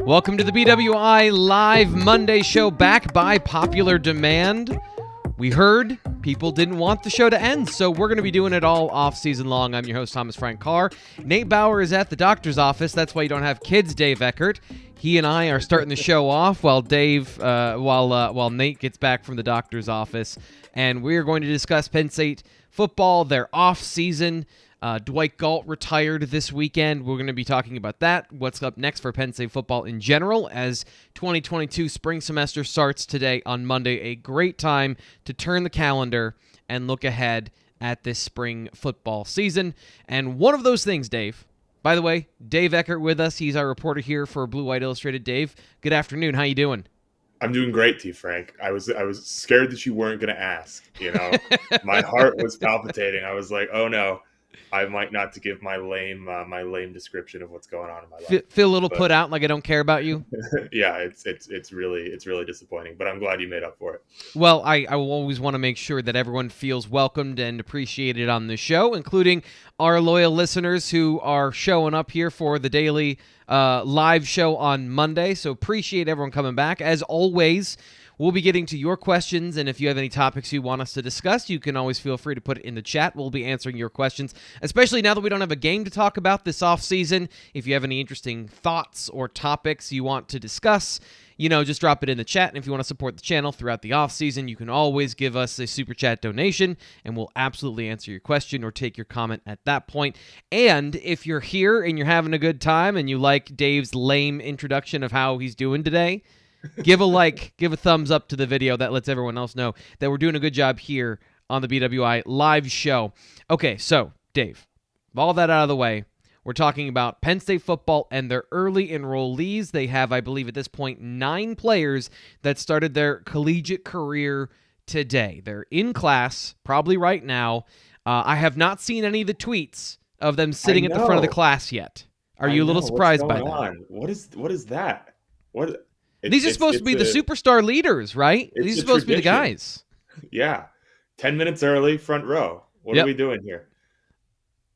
Welcome to the BWI Live Monday show, back by popular demand. We heard people didn't want the show to end, so we're going to be doing it all off-season long. I'm your host, Thomas Frank Carr. Nate Bauer is at the doctor's office. That's why you don't have kids, Dave Eckert. He and I are starting the show off while while Nate gets back from the doctor's office, and we're going to discuss Penn State football, their off-season. Dwight Galt retired this weekend. We're going to be talking about that, what's up next for Penn State football in general as 2022 spring semester starts today on Monday. A great time to turn the calendar and look ahead at this spring football season. And one of those things, Dave, by the way, Dave Eckert with us. He's our reporter here for Blue White Illustrated. Dave, good afternoon. How you doing? I'm doing great, T. Frank. I was scared that you weren't going to ask. You know, my heart was palpitating. I was like, oh no. I might not to give my lame description of what's going on in my life. Feel a little put out, like I don't care about you. Yeah, it's really disappointing, but I'm glad you made up for it. Well, I will always want to make sure that everyone feels welcomed and appreciated on the show, including our loyal listeners who are showing up here for the daily live show on Monday. So appreciate everyone coming back. As always, we'll be getting to your questions, and if you have any topics you want us to discuss, you can always feel free to put it in the chat. We'll be answering your questions, especially now that we don't have a game to talk about this offseason. If you have any interesting thoughts or topics you want to discuss, just drop it in the chat. And if you want to support the channel throughout the offseason, you can always give us a super chat donation, and we'll absolutely answer your question or take your comment at that point. And if you're here and you're having a good time and you like Dave's lame introduction of how he's doing today, give a like, give a thumbs up to the video. That lets everyone else know that we're doing a good job here on the BWI live show. Okay, so, Dave, with all that out of the way, we're talking about Penn State football and their early enrollees. They have, I believe at this point, 9 players that started their collegiate career today. They're in class, probably right now. I have not seen any of the tweets of them sitting at the front of the class yet. Are you a little surprised by that? What is that? These are supposed to be the superstar leaders, right? These are supposed to be the guys. Yeah. 10 minutes early, front row. What are we doing here?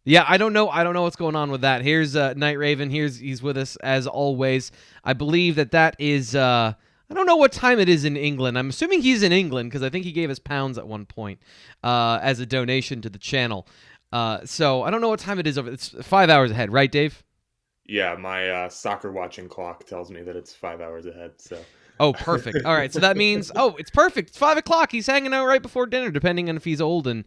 Yeah, I don't know what's going on with that. Here's Night Raven. He's with us as always. I believe that is I don't know what time it is in England. I'm assuming he's in England because I think he gave us pounds at one point as a donation to the channel. So I don't know what time it is over. It's 5 hours ahead, right, Dave? Yeah, my soccer watching clock tells me that it's 5 hours ahead. So. Oh, perfect. All right, so that means, it's perfect. It's 5 o'clock. He's hanging out right before dinner, depending on if he's old and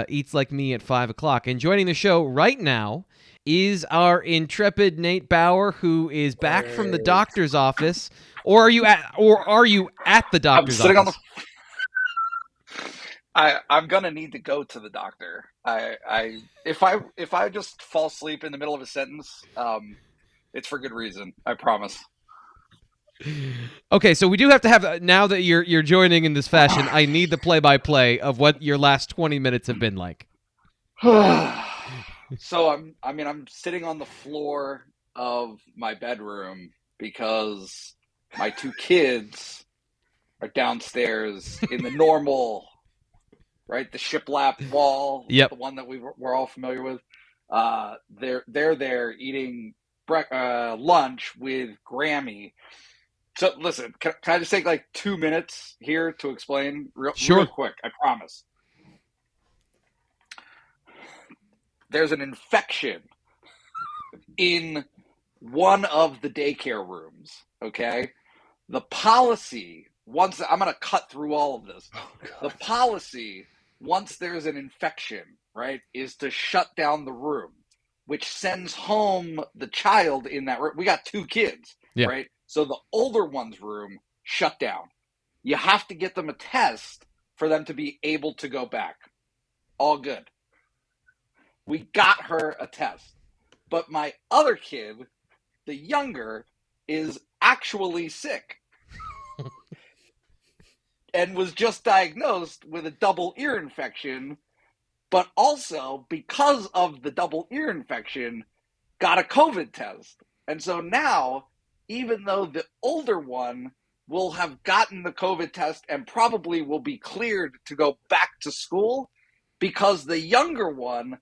eats like me at 5 o'clock. And joining the show right now is our intrepid Nate Bauer, who is back from the doctor's office. Or are you at the doctor's office? I'm gonna need to go to the doctor. If I just fall asleep in the middle of a sentence, it's for good reason. I promise. Okay, so we do have to have, now that you're joining in this fashion, I need the play-by-play of what your last 20 minutes have been like. So I'm sitting on the floor of my bedroom because my 2 kids are downstairs in the normal. Right, the shiplap wall, the one that we're all familiar with. They're there eating lunch with Grammy. So listen, can I just take like 2 minutes here to explain real quick? I promise. There's an infection in one of the daycare rooms. Okay, the policy. I'm going to cut through all of this. The policy, once there's an infection, right, is to shut down the room, which sends home the child in that room. We got 2 kids, right? So the older one's room shut down. You have to get them a test for them to be able to go back. All good. We got her a test. But my other kid, the younger, is actually sick. And was just diagnosed with a double ear infection, but also, because of the double ear infection, got a COVID test. And so now, even though the older one will have gotten the COVID test and probably will be cleared to go back to school, because the younger one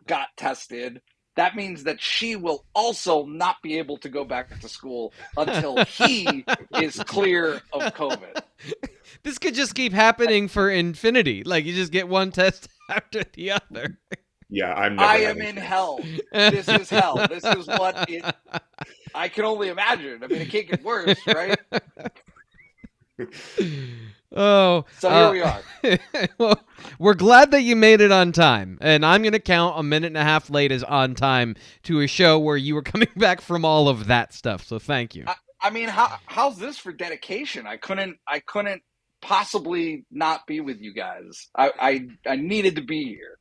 got tested, that means that she will also not be able to go back to school until he is clear of COVID. This could just keep happening for infinity. Like, you just get one test after the other. Yeah, I am in hell. This is hell. This is what it... I can only imagine. I mean, it can't get worse, right? Oh, so here we are. Well, we're glad that you made it on time, and I'm going to count a minute and a half late as on time to a show where you were coming back from all of that stuff. So thank you. I mean, how's this for dedication? I couldn't possibly not be with you guys. I needed to be here.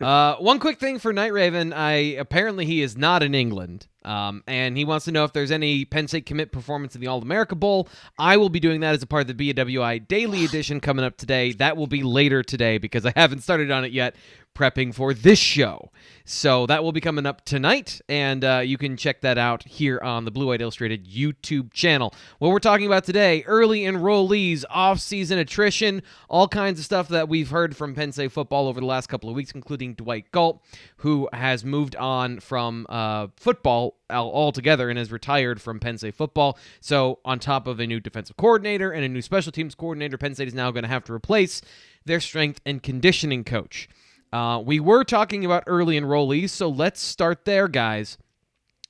One quick thing for Night Raven. Apparently he is not in England. And he wants to know if there's any Penn State commit performance in the All-America Bowl. I will be doing that as a part of the BWI Daily Edition coming up today. That will be later today because I haven't started on it yet, prepping for this show. So that will be coming up tonight, and you can check that out here on the Blue White Illustrated YouTube channel. What we're talking about today, early enrollees, off-season attrition, all kinds of stuff that we've heard from Penn State football over the last couple of weeks, including Dwight Galt, who has moved on from football altogether and has retired from Penn State football. So on top of a new defensive coordinator and a new special teams coordinator, Penn State is now going to have to replace their strength and conditioning coach. We were talking about early enrollees, so let's start there, guys.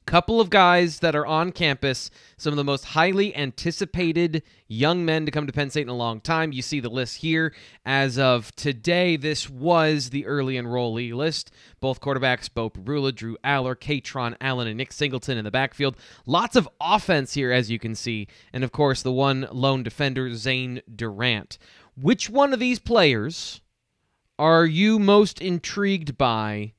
Couple of guys that are on campus, some of the most highly anticipated young men to come to Penn State in a long time. You see the list here. As of today, this was the early enrollee list. Both quarterbacks, Bo Perula, Drew Aller, Katron Allen, and Nick Singleton in the backfield. Lots of offense here, as you can see. And, of course, the one lone defender, Zane Durant. Which one of these players are you most intrigued by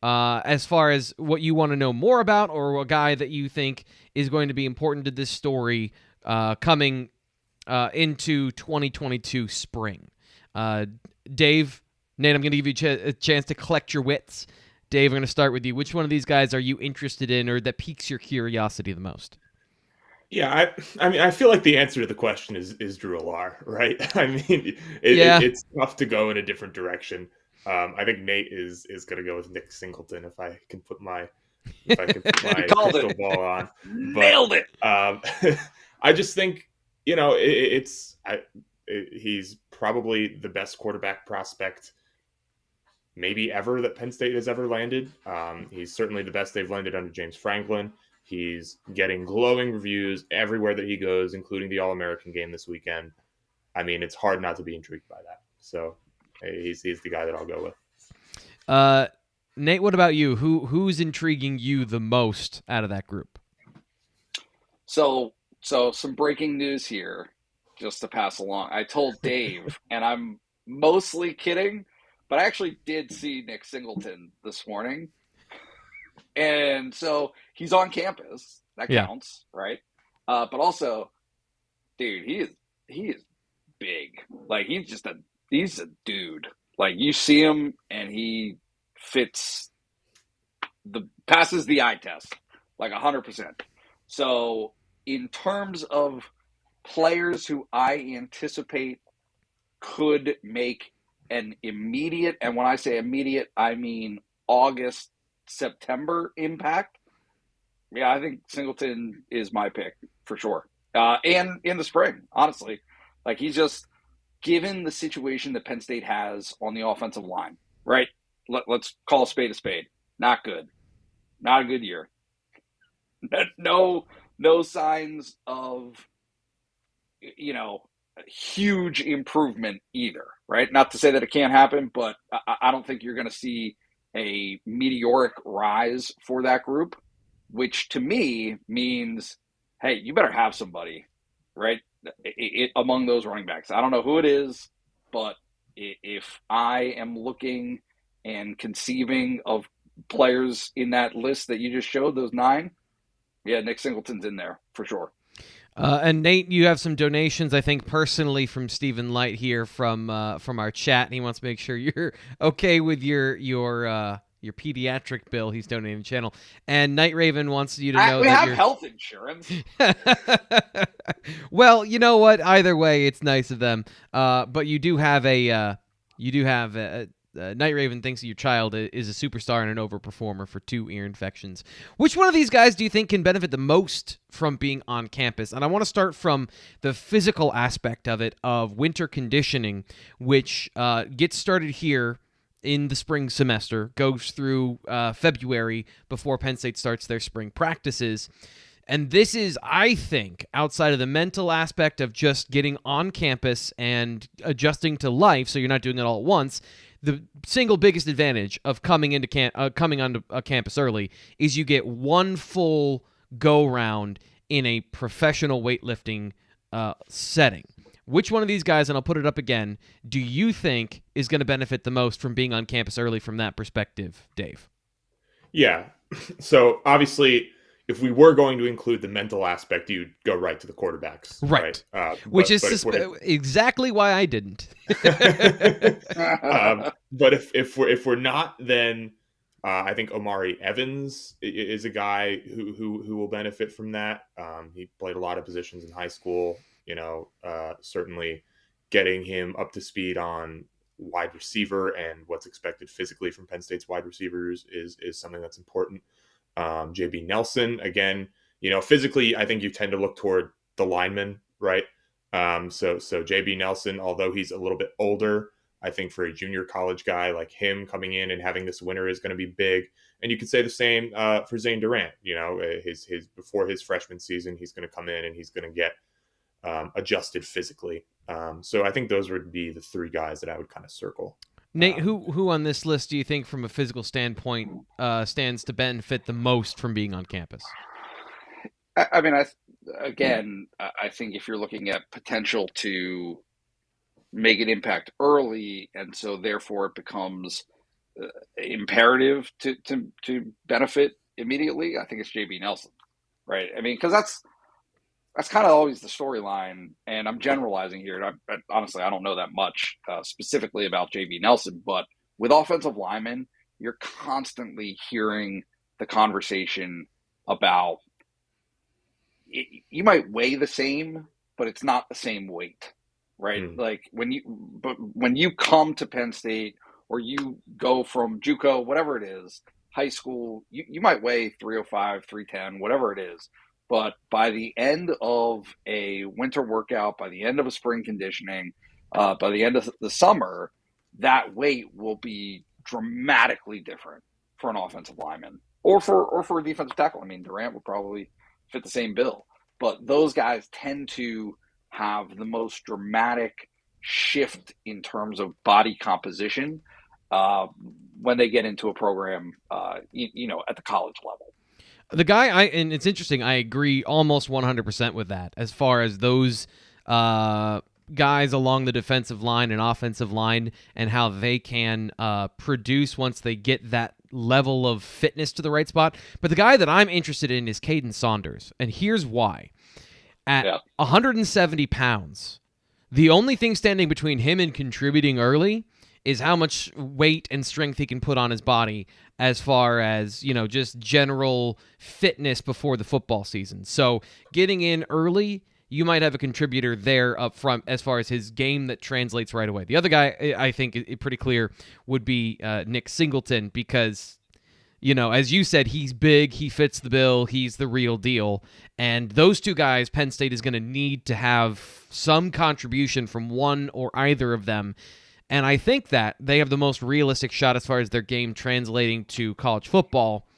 as far as what you want to know more about, or a guy that you think is going to be important to this story coming into 2022 spring? Dave, Nate, I'm going to give you a chance to collect your wits. Dave, I'm going to start with you. Which one of these guys are you interested in or that piques your curiosity the most? Yeah, I mean, I feel like the answer to the question is Drew Aller, right? I mean, it's tough to go in a different direction. I think Nate is going to go with Nick Singleton if I can put my crystal ball on. Nailed it. I just think, he's probably the best quarterback prospect maybe ever that Penn State has ever landed. He's certainly the best they've landed under James Franklin. He's getting glowing reviews everywhere that he goes, including the All-American game this weekend. I mean, it's hard not to be intrigued by that. So he's the guy that I'll go with. Nate, what about you? Who's intriguing you the most out of that group? So some breaking news here, just to pass along. I told Dave, and I'm mostly kidding, but I actually did see Nick Singleton this morning. And so he's on campus. That counts, right? But also, dude, he is big. Like, he's a dude. Like, you see him and he passes the eye test, like 100%. So in terms of players who I anticipate could make an immediate, and when I say immediate, I mean August, September impact. Yeah, I think Singleton is my pick for sure. And in the spring, honestly. Like, he's just, given the situation that Penn State has on the offensive line, right? Let's call a spade. Not good. Not a good year. No signs of, huge improvement either, right? Not to say that it can't happen, but I don't think you're going to see a meteoric rise for that group, which to me means, hey, you better have somebody, right, among those running backs. I don't know who it is, but if I am looking and conceiving of players in that list that you just showed, those 9, yeah, Nick Singleton's in there for sure. And Nate, you have some donations, I think, personally from Stephen Light here from our chat, and he wants to make sure you're okay with your pediatric bill. He's donating the channel, and Night Raven wants you to know we that have you're... health insurance. Well, you know what? Either way, it's nice of them. But you do have a Night Raven thinks your child is a superstar and an overperformer for 2 ear infections. Which one of these guys do you think can benefit the most from being on campus? And I want to start from the physical aspect of it, of winter conditioning, which gets started here in the spring semester, goes through February before Penn State starts their spring practices. And this is, I think, outside of the mental aspect of just getting on campus and adjusting to life, so you're not doing it all at once, the single biggest advantage of coming onto a campus early is you get one full go-round in a professional weightlifting setting. Which one of these guys, and I'll put it up again, do you think is going to benefit the most from being on campus early from that perspective, Dave? Yeah. So obviously, if we were going to include the mental aspect, you'd go right to the quarterbacks. Right. Which is exactly why I didn't. But if we're not, then I think Omari Evans is a guy who will benefit from that. He played a lot of positions in high school. Certainly getting him up to speed on wide receiver and what's expected physically from Penn State's wide receivers is something that's important. JB Nelson, again, physically, I think you tend to look toward the lineman, right? So JB Nelson, although he's a little bit older, I think for a junior college guy like him coming in and having this winter is going to be big. And you could say the same for Zane Durant. His before his freshman season, he's going to come in and he's going to get adjusted physically. So I think those would be the 3 guys that I would kind of circle. Nate, who on this list do you think from a physical standpoint stands to benefit the most from being on campus? I mean, I think if you're looking at potential to make an impact early, and so therefore it becomes imperative to benefit immediately, I think it's JB Nelson, right? I mean, because that's kind of always the storyline, and I'm generalizing here. And honestly, I don't know that much specifically about JB Nelson, but with offensive linemen, you're constantly hearing the conversation about you might weigh the same, but it's not the same weight, right? Like when you come to Penn State or you go from JUCO, whatever it is, high school, you might weigh 305, 310, whatever it is. But by the end of a winter workout, by the end of a spring conditioning, by the end of the summer, that weight will be dramatically different for an offensive lineman or for a defensive tackle. I mean, Durant would probably fit the same bill. But those guys tend to have the most dramatic shift in terms of body composition when they get into a program, at the college level. The guy, and it's interesting, I agree almost 100% with that as far as those guys along the defensive line and offensive line and how they can produce once they get that level of fitness to the right spot. But the guy that I'm interested in is Caden Saunders, and here's why. At 170 pounds, the only thing standing between him and contributing early is how much weight and strength he can put on his body as far as, just general fitness before the football season. So getting in early, you might have a contributor there up front as far as his game that translates right away. The other guy, I think, pretty clear would be Nick Singleton because, as you said, he's big, he fits the bill, he's the real deal. And those 2 guys, Penn State is going to need to have some contribution from one or either of them. And I think that they have the most realistic shot as far as their game translating to college football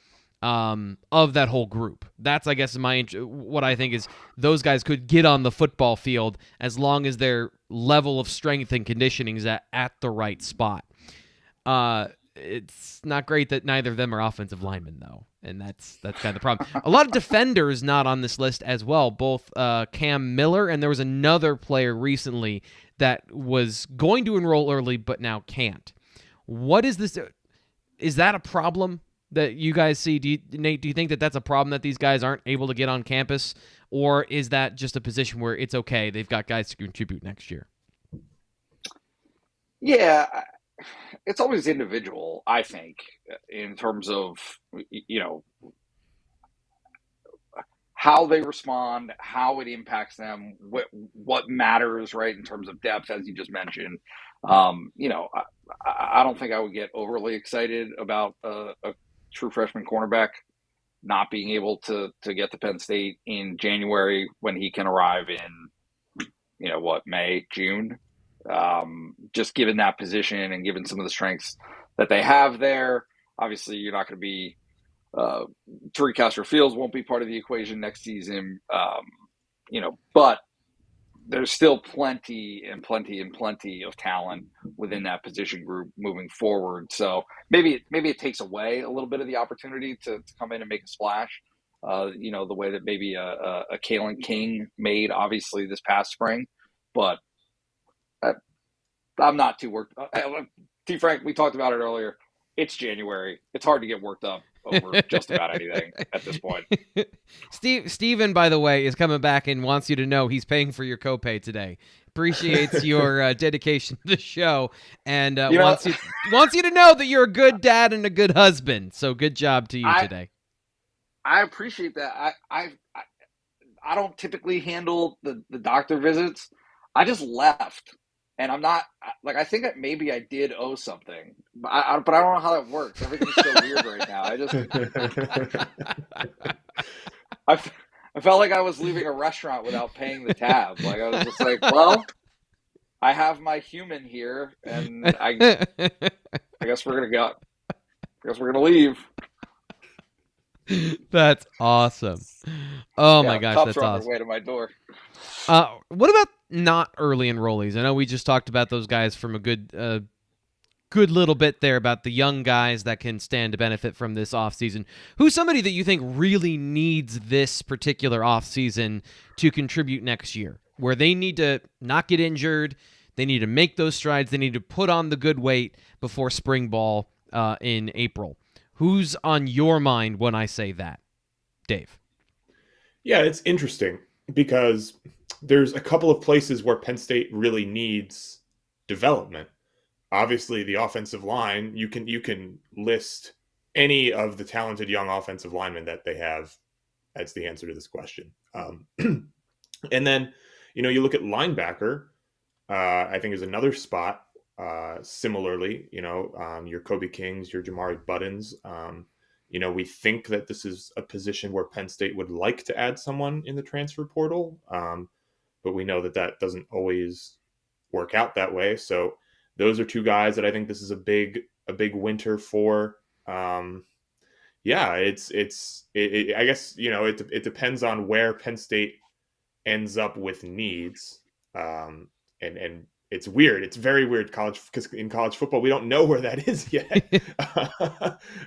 of that whole group. That's, I guess, what I think is those guys could get on the football field as long as their level of strength and conditioning is at the right spot. It's not great that neither of them are offensive linemen, though, and that's kind of the problem. A lot of defenders not on this list as well, both Cam Miller, and there was another player recently that was going to enroll early but now can't. What is this? Is that a problem that you guys see? Nate, do you think that that's a problem that these guys aren't able to get on campus, or is that just a position where it's okay, they've got guys to contribute next year? Yeah, it's always individual, I think, in terms of, how they respond, how it impacts them, what matters, right, in terms of depth, as you just mentioned. I don't think I would get overly excited about a true freshman cornerback not being able to get to Penn State in January when he can arrive in, May, June. Just given that position and given some of the strengths that they have there, obviously you're not going to be Tariq Castro-Fields won't be part of the equation next season, but there's still plenty of talent within that position group moving forward. So maybe it takes away a little bit of the opportunity to come in and make a splash. The way that maybe a Kalen King made, obviously, this past spring. But I'm not too worked. T. Frank, we talked about it earlier. It's January. It's hard to get worked up over just about anything at this point. Steven, by the way, is coming back and wants you to know he's paying for your copay today. Appreciates your dedication to the show and wants you to know that you're a good dad and a good husband. So good job to you today. I appreciate that. I don't typically handle the doctor visits. I just left. And I'm not I think that maybe I did owe something, but I don't know how that works. Everything's so weird right now. I felt like I was leaving a restaurant without paying the tab. Like I was just like, well, I have my human here, and I guess we're gonna go. I guess we're gonna leave. That's awesome. Oh my gosh, that's awesome. On their way to my door. What about not early enrollees? I know we just talked about those guys from a good little bit there about the young guys that can stand to benefit from this offseason. Who's somebody that you think really needs this particular offseason to contribute next year, where they need to not get injured, they need to make those strides, they need to put on the good weight before spring ball in April? Who's on your mind when I say that, Dave? Yeah, it's interesting because there's a couple of places where Penn State really needs development. Obviously, the offensive line, you can list any of the talented young offensive linemen that they have as the answer to this question. And then, you look at linebacker, I think is another spot. Similarly, your Kobe Kings, your Jamari Buttons. We think that this is a position where Penn State would like to add someone in the transfer portal, but we know that doesn't always work out that way. So those are two guys that I think this is a big winter for. I guess it depends on where Penn State ends up with needs, and it's weird. It's very weird because in college football, we don't know where that is yet.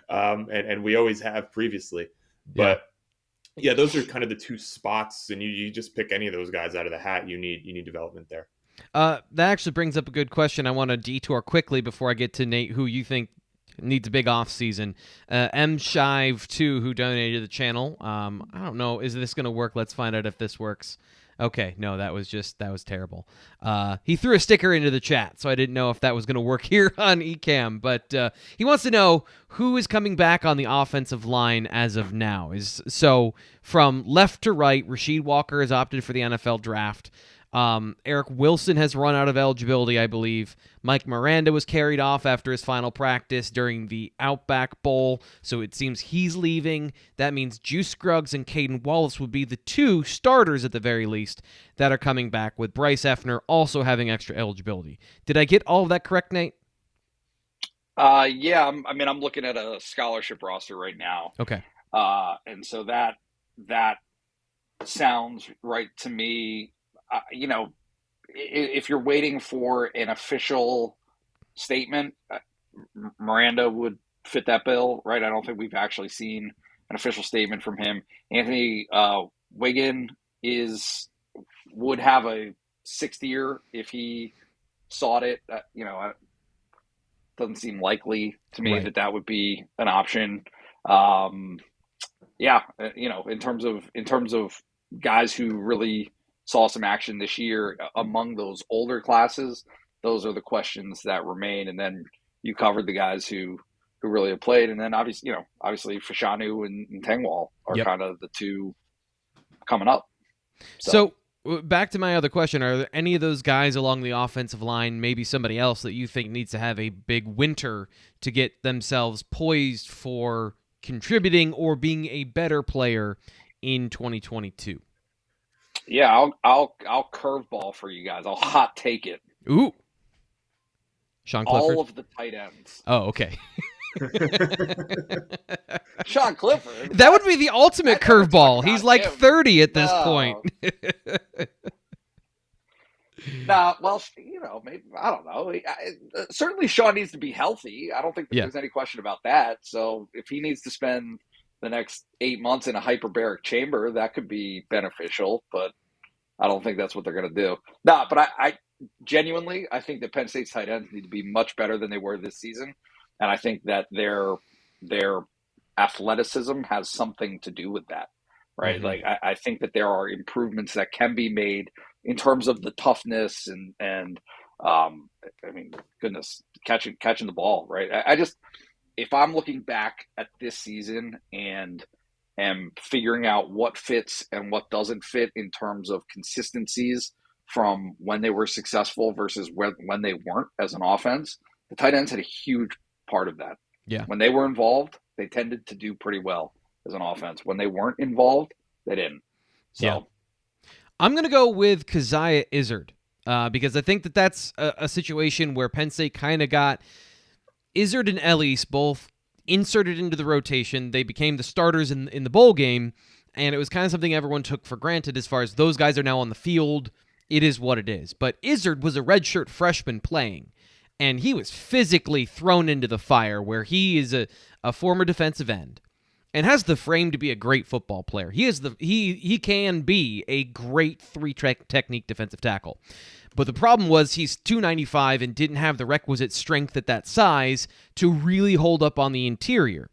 And we always have previously. But yeah, those are kind of the two spots. And you just pick any of those guys out of the hat. You need development there. That actually brings up a good question. I want to detour quickly before I get to Nate, who you think needs a big offseason. M-Shive2, who donated to the channel. I don't know. Is this going to work? Let's find out if this works. Okay, no, that was terrible. He threw a sticker into the chat, so I didn't know if that was going to work here on Ecamm. But he wants to know who is coming back on the offensive line as of now. So from left to right, Rasheed Walker has opted for the NFL draft. Eric Wilson has run out of eligibility, I believe. Mike Miranda was carried off after his final practice during the Outback Bowl, so it seems he's leaving. That means Juice Scruggs and Caden Wallace would be the two starters at the very least that are coming back, with Bryce Effner also having extra eligibility. Did I get all of that correct, Nate? Yeah, I'm looking at a scholarship roster right now. Okay. And so that sounds right to me. If you're waiting for an official statement, Miranda would fit that bill, right? I don't think we've actually seen an official statement from him. Anthony Wiggin would have a sixth year if he sought it. Doesn't seem likely to me that would be an option. In terms of guys who really saw some action this year among those older classes, those are the questions that remain. And then you covered the guys who really have played. And then obviously Fashanu and Tengwall are kind of the two coming up. So back to my other question, are there any of those guys along the offensive line, maybe somebody else that you think needs to have a big winter to get themselves poised for contributing or being a better player in 2022? Yeah, I'll curveball for you guys. I'll hot take it. Ooh. Sean Clifford? All of the tight ends. Oh, okay. Sean Clifford. That would be the ultimate curveball. He's like him. 30 at this point. Nah, well, maybe, I don't know. Certainly Sean needs to be healthy. I don't think there's any question about that. So if he needs to spend the next 8 months in a hyperbaric chamber, that could be beneficial, but I don't think that's what they're going to do. Nah, but I genuinely, I think that Penn State's tight ends need to be much better than they were this season. And I think that their athleticism has something to do with that, right? Mm-hmm. Like, I think that there are improvements that can be made in terms of the toughness and I mean, goodness, catching the ball, right? I just, if I'm looking back at this season and am figuring out what fits and what doesn't fit in terms of consistencies from when they were successful versus when they weren't as an offense, the tight ends had a huge part of that. Yeah. When they were involved, they tended to do pretty well as an offense. When they weren't involved, they didn't. So yeah. I'm going to go with Keziah Izzard because I think that that's a situation where Penn State kind of got Izzard and Ellis both inserted into the rotation. They became the starters in the bowl game, and it was kind of something everyone took for granted as far as those guys are now on the field. It is what it is. But Izzard was a redshirt freshman playing, and he was physically thrown into the fire where he is a former defensive end and has the frame to be a great football player. He can be a great three-technique defensive tackle. But the problem was he's 295 and didn't have the requisite strength at that size to really hold up on the interior.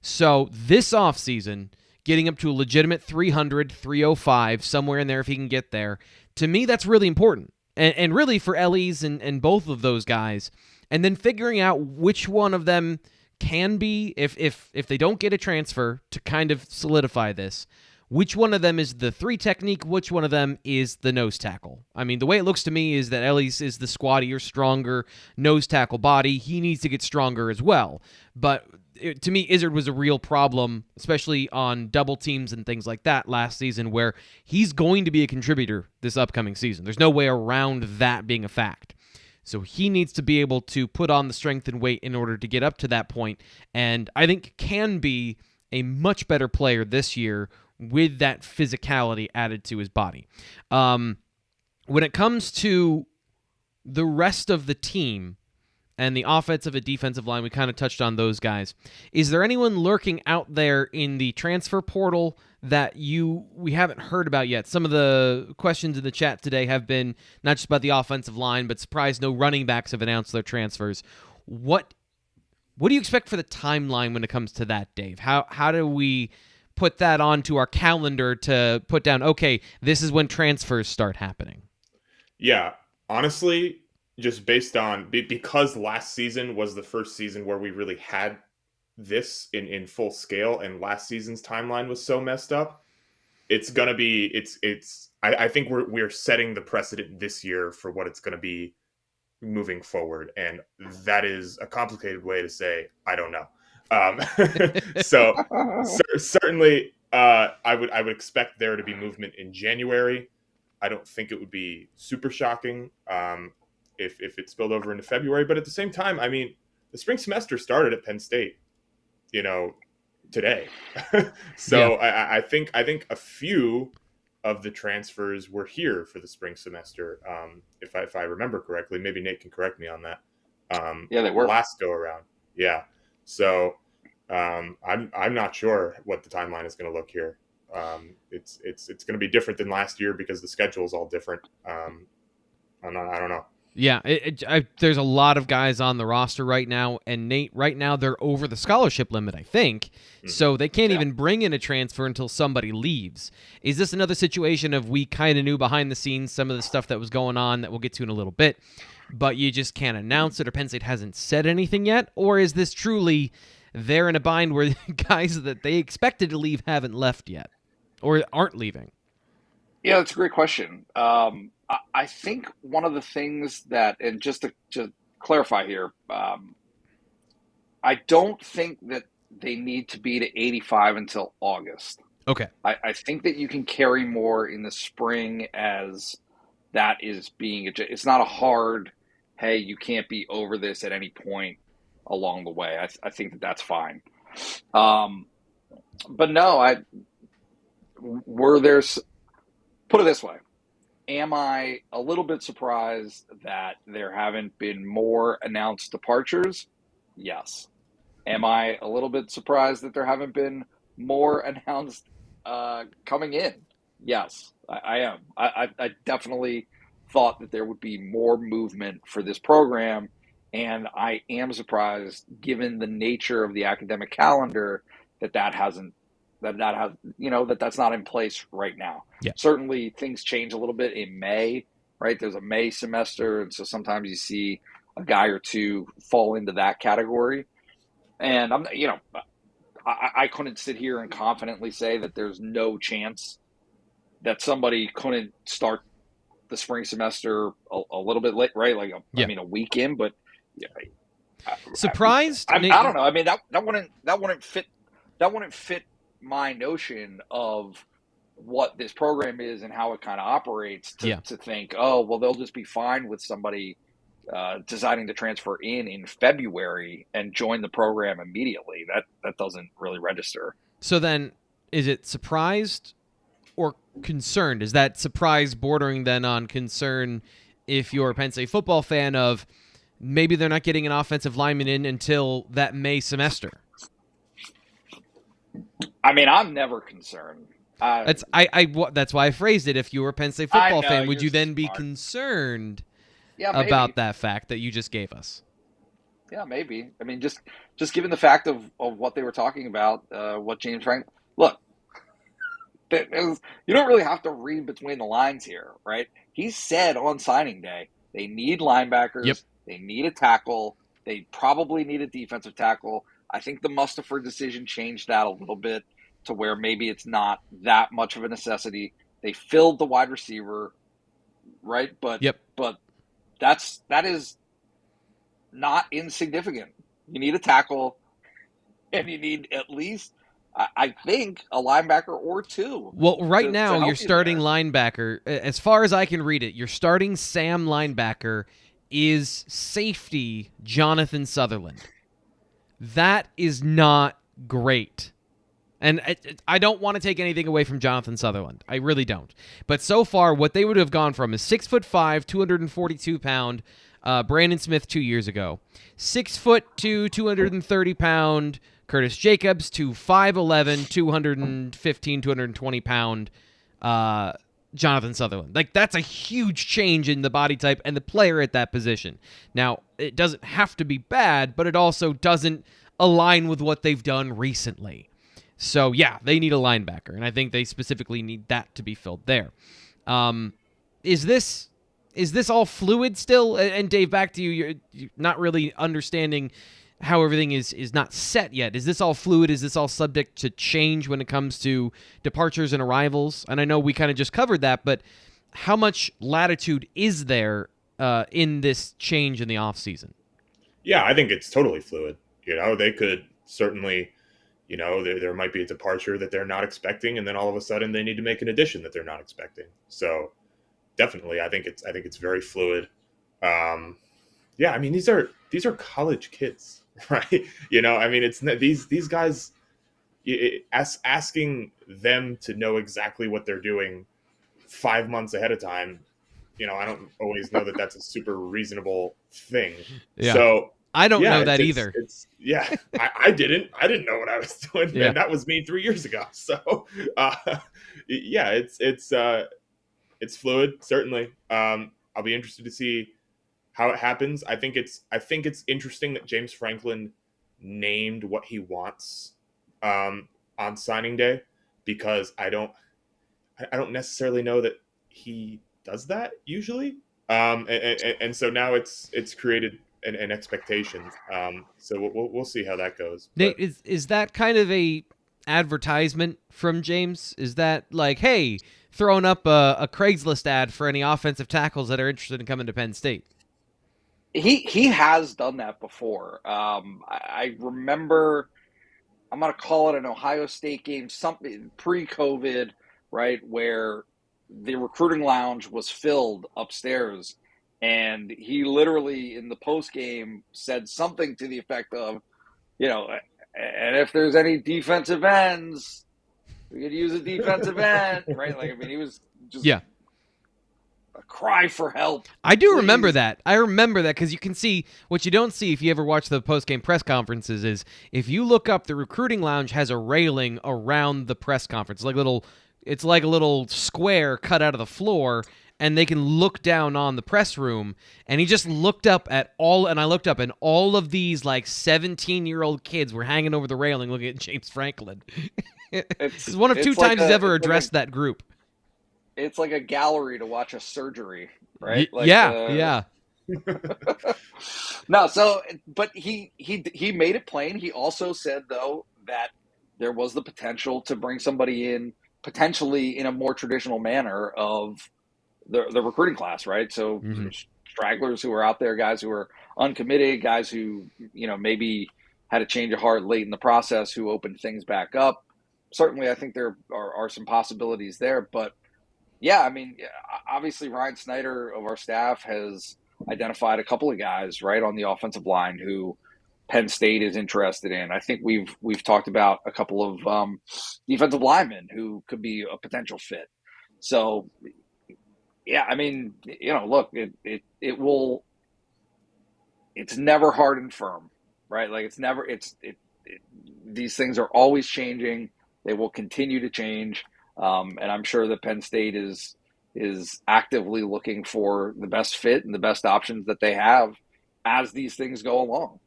So this offseason, getting up to a legitimate 300, 305, somewhere in there if he can get there, to me that's really important. And really for Ellis and both of those guys. And then figuring out which one of them can be, if they don't get a transfer to kind of solidify this, which one of them is the three technique, which one of them is the nose tackle. I mean, the way it looks to me is that Ellis is the squattier, stronger nose tackle body. He needs to get stronger as well. But to me, Izzard was a real problem, especially on double teams and things like that last season, where he's going to be a contributor this upcoming season. There's no way around that being a fact. So he needs to be able to put on the strength and weight in order to get up to that point, and I think can be a much better player this year with that physicality added to his body. When it comes to the rest of the team and the offensive and defensive line, we kind of touched on those guys. Is there anyone lurking out there in the transfer portal that we haven't heard about yet? Some of the questions in the chat today have been not just about the offensive line, but surprised no running backs have announced their transfers. What do you expect for the timeline when it comes to that, Dave? How do we put that onto our calendar to put down, okay, this is when transfers start happening? Yeah, honestly, just based on, because last season was the first season where we really had this in full scale, and last season's timeline was so messed up, it's gonna be, I think we're setting the precedent this year for what it's gonna be moving forward, and that is a complicated way to say I don't know. So certainly, I would expect there to be movement in January. I don't think it would be super shocking if it spilled over into February. But at the same time, I mean, the spring semester started at Penn State, today. So yeah. I think a few of the transfers were here for the spring semester. If I remember correctly, maybe Nate can correct me on that. Yeah, they were last go around. Yeah. So I'm not sure what the timeline is going to look here. It's going to be different than last year because the schedule is all different. I don't know. Yeah, there's a lot of guys on the roster right now, and Nate, right now they're over the scholarship limit, I think, so they can't even bring in a transfer until somebody leaves. Is this another situation of we kind of knew behind the scenes some of the stuff that was going on that we'll get to in a little bit, but you just can't announce it, or Penn State hasn't said anything yet? Or is this truly they're in a bind where guys that they expected to leave haven't left yet or aren't leaving? Yeah, that's a great question. I think one of the things that, and just to clarify here, I don't think that they need to be to 85 until August. Okay. I think that you can carry more in the spring as that is being, it's not a hard, hey, you can't be over this at any point along the way. I think that that's fine. But no, put it this way. Am I a little bit surprised that there haven't been more announced departures? Yes. Am I a little bit surprised that there haven't been more announced coming in? Yes, I am. I definitely thought that there would be more movement for this program, and I am surprised, given the nature of the academic calendar, that hasn't that has that's not in place right now. Yeah. Certainly, things change a little bit in May, right? There's a May semester, and so sometimes you see a guy or two fall into that category. And I couldn't sit here and confidently say that there's no chance that somebody couldn't start the spring semester a little bit late, right? Like, a week in, but yeah, surprised? I don't know. I mean, that wouldn't fit my notion of what this program is and how it kind of operates to think, oh, well, they'll just be fine with somebody deciding to transfer in February and join the program immediately. That doesn't really register. So then, is it surprised or concerned? Is that surprise bordering then on concern if you're a Penn State football fan of maybe they're not getting an offensive lineman in until that May semester? I mean, I'm never concerned. That's why I phrased it. If you were a Penn State football fan, would you then be concerned about that fact that you just gave us? Yeah, maybe. I mean, just given the fact of what they were talking about, what James Frank, look, you don't really have to read between the lines here, right? He said on signing day, they need linebackers, Yep. They need a tackle, they probably need a defensive tackle. I think the Mustipher decision changed that a little bit to where maybe it's not that much of a necessity. They filled the wide receiver, right? But that is not insignificant. You need a tackle, and you need at least, I think, a linebacker or two. Well, right now, your starting linebacker, as far as I can read it, your starting Sam linebacker is safety Jonathan Sutherland. That is not great. And I don't want to take anything away from Jonathan Sutherland. I really don't. But so far, what they would have gone from is 6'5", 242-pound Brandon Smith 2 years ago, 6'2", 230-pound Curtis Jacobs to 5'11", 215, 220-pound Jonathan Sutherland. Like, that's a huge change in the body type and the player at that position. Now, it doesn't have to be bad, but it also doesn't align with what they've done recently. So, yeah, they need a linebacker, and I think they specifically need that to be filled there. Is this all fluid still? And Dave, back to you. You're not really understanding how everything is not set yet. Is this all fluid? Is this all subject to change when it comes to departures and arrivals? And I know we kind of just covered that, but how much latitude is there in this change in the offseason? Yeah, I think it's totally fluid. They could certainly, there might be a departure that they're not expecting, and then all of a sudden they need to make an addition that they're not expecting. So definitely, I think it's very fluid. Yeah, I mean, these are college kids, right? I mean, it's these guys, asking them to know exactly what they're doing 5 months ahead of time. I don't always know that that's a super reasonable thing. Yeah. So I don't know that either. I didn't know what I was doing, and that was me 3 years ago. So, yeah, it's fluid, certainly. I'll be interested to see how it happens. I think it's interesting that James Franklin named what he wants on signing day, because I don't necessarily know that he does that usually. And so now it's created an expectation. So we'll see how that goes. Nate, is that kind of a advertisement from James? Is that like, hey, throwing up a Craigslist ad for any offensive tackles that are interested in coming to Penn State. He has done that before. I remember, I'm going to call it an Ohio State game, something pre-COVID, right, where the recruiting lounge was filled upstairs, and he literally in the post game said something to the effect of, and if there's any defensive ends, we could use a defensive end, right? Like, I mean, he was just a cry for help. I do remember that. I remember that because you can see what you don't see if you ever watch the post-game press conferences is if you look up, the recruiting lounge has a railing around the press conference. It's like a little square cut out of the floor, and they can look down on the press room. And he just looked up at all, and I looked up, and all of these like 17-year-old kids were hanging over the railing looking at James Franklin. It's one of two times he's ever addressed that group. It's like a gallery to watch a surgery, right? Yeah. No, but he made it plain. He also said, though, that there was the potential to bring somebody in, potentially in a more traditional manner of the recruiting class, right? So stragglers who are out there, guys who are uncommitted, guys who, maybe had a change of heart late in the process, who opened things back up. Certainly, I think there are some possibilities there, but yeah, I mean, obviously Ryan Snyder of our staff has identified a couple of guys right on the offensive line who Penn State is interested in. I think we've talked about a couple of defensive linemen who could be a potential fit. So, yeah, I mean, look, it's never hard and firm, right? Like these things are always changing. They will continue to change. And I'm sure that Penn State is actively looking for the best fit and the best options that they have as these things go along.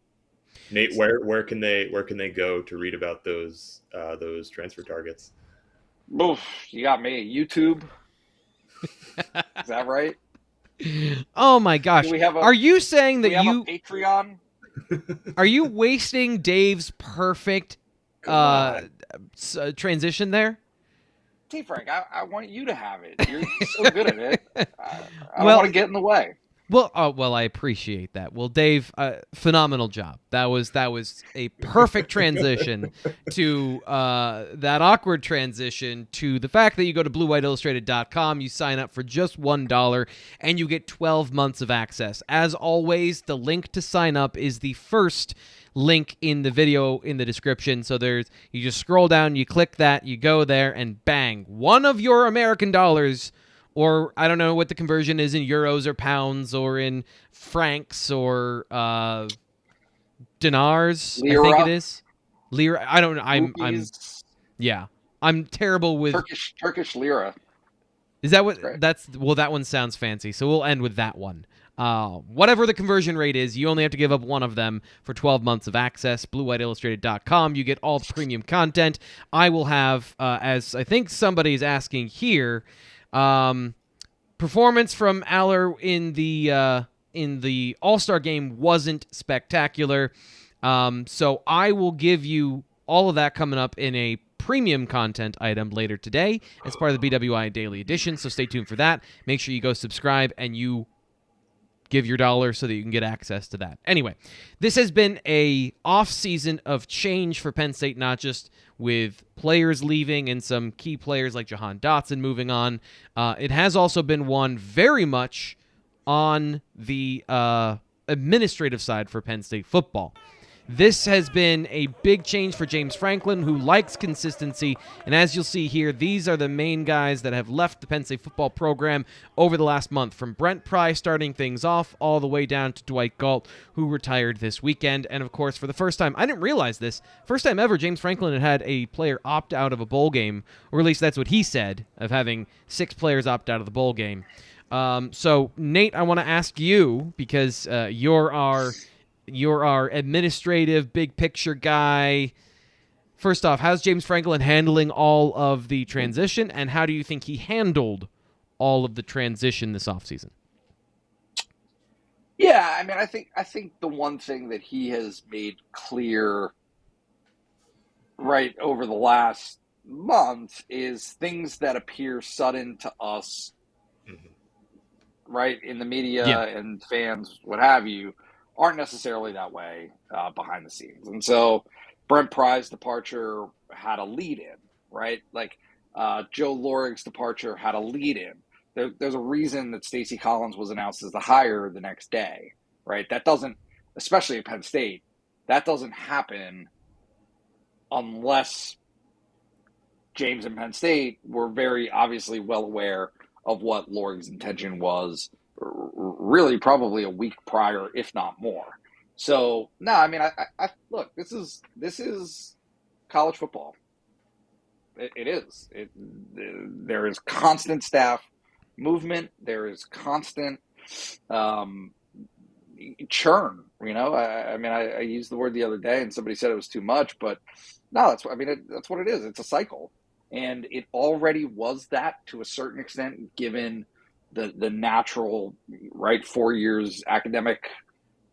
Nate, where can they go to read about those transfer targets? Oof, you got me. YouTube. Is that right? Oh my gosh! Are you saying that have a Patreon? Are you wasting Dave's perfect transition there? T. Frank, I want you to have it. You're so good at it. I don't want to get in the way. Well, I appreciate that. Well, Dave, phenomenal job. That was a perfect transition to that awkward transition to the fact that you go to BlueWhiteIllustrated.com, you sign up for just $1, and you get 12 months of access. As always, the link to sign up is the first link in the video in the description. So you just scroll down, you click that, you go there, and bang, one of your American dollars, or I don't know what the conversion is in euros or pounds or in francs or dinars. Lira. I think it is lira. I don't know. I'm terrible with Turkish lira. Is that what that one sounds fancy. So we'll end with that one. Whatever the conversion rate is, you only have to give up one of them for 12 months of access. BlueWhiteIllustrated.com. You get all the premium content. I will have, as I think somebody's asking here, performance from Aller in the All-Star game wasn't spectacular. So I will give you all of that coming up in a premium content item later today as part of the BWI Daily Edition. So stay tuned for that. Make sure you go subscribe and you give your dollar so that you can get access to that. Anyway, this has been a off-season of change for Penn State, not just with players leaving and some key players like Jahan Dotson moving on. It has also been one very much on the administrative side for Penn State football. This has been a big change for James Franklin, who likes consistency. And as you'll see here, these are the main guys that have left the Penn State football program over the last month, from Brent Pry starting things off all the way down to Dwight Galt, who retired this weekend. And, of course, for the first time, I didn't realize this, first time ever, James Franklin had a player opt out of a bowl game, or at least that's what he said, of having 6 players opt out of the bowl game. So, Nate, I want to ask you, because you're our administrative big picture guy. First off, how's James Franklin handling all of the transition, and how do you think he handled all of the transition this offseason? Yeah, I mean, I think the one thing that he has made clear right over the last months is things that appear sudden to us, right, in the media and fans, what have you, aren't necessarily that way behind the scenes. And so Brent Pry's departure had a lead in, right? Like Joe Lorig's departure had a lead in. There's a reason that Stacey Collins was announced as the hire the next day, right? That doesn't, especially at Penn State, that doesn't happen unless James and Penn State were very obviously well aware of what Lorig's intention was, really probably a week prior, if not more. So no, I mean, I look, this is college football. It is. There is constant staff movement. There is constant churn. I mean, I used the word the other day, and somebody said it was too much, but no, that's what it is. It's a cycle, and it already was that to a certain extent, given the natural 4 years academic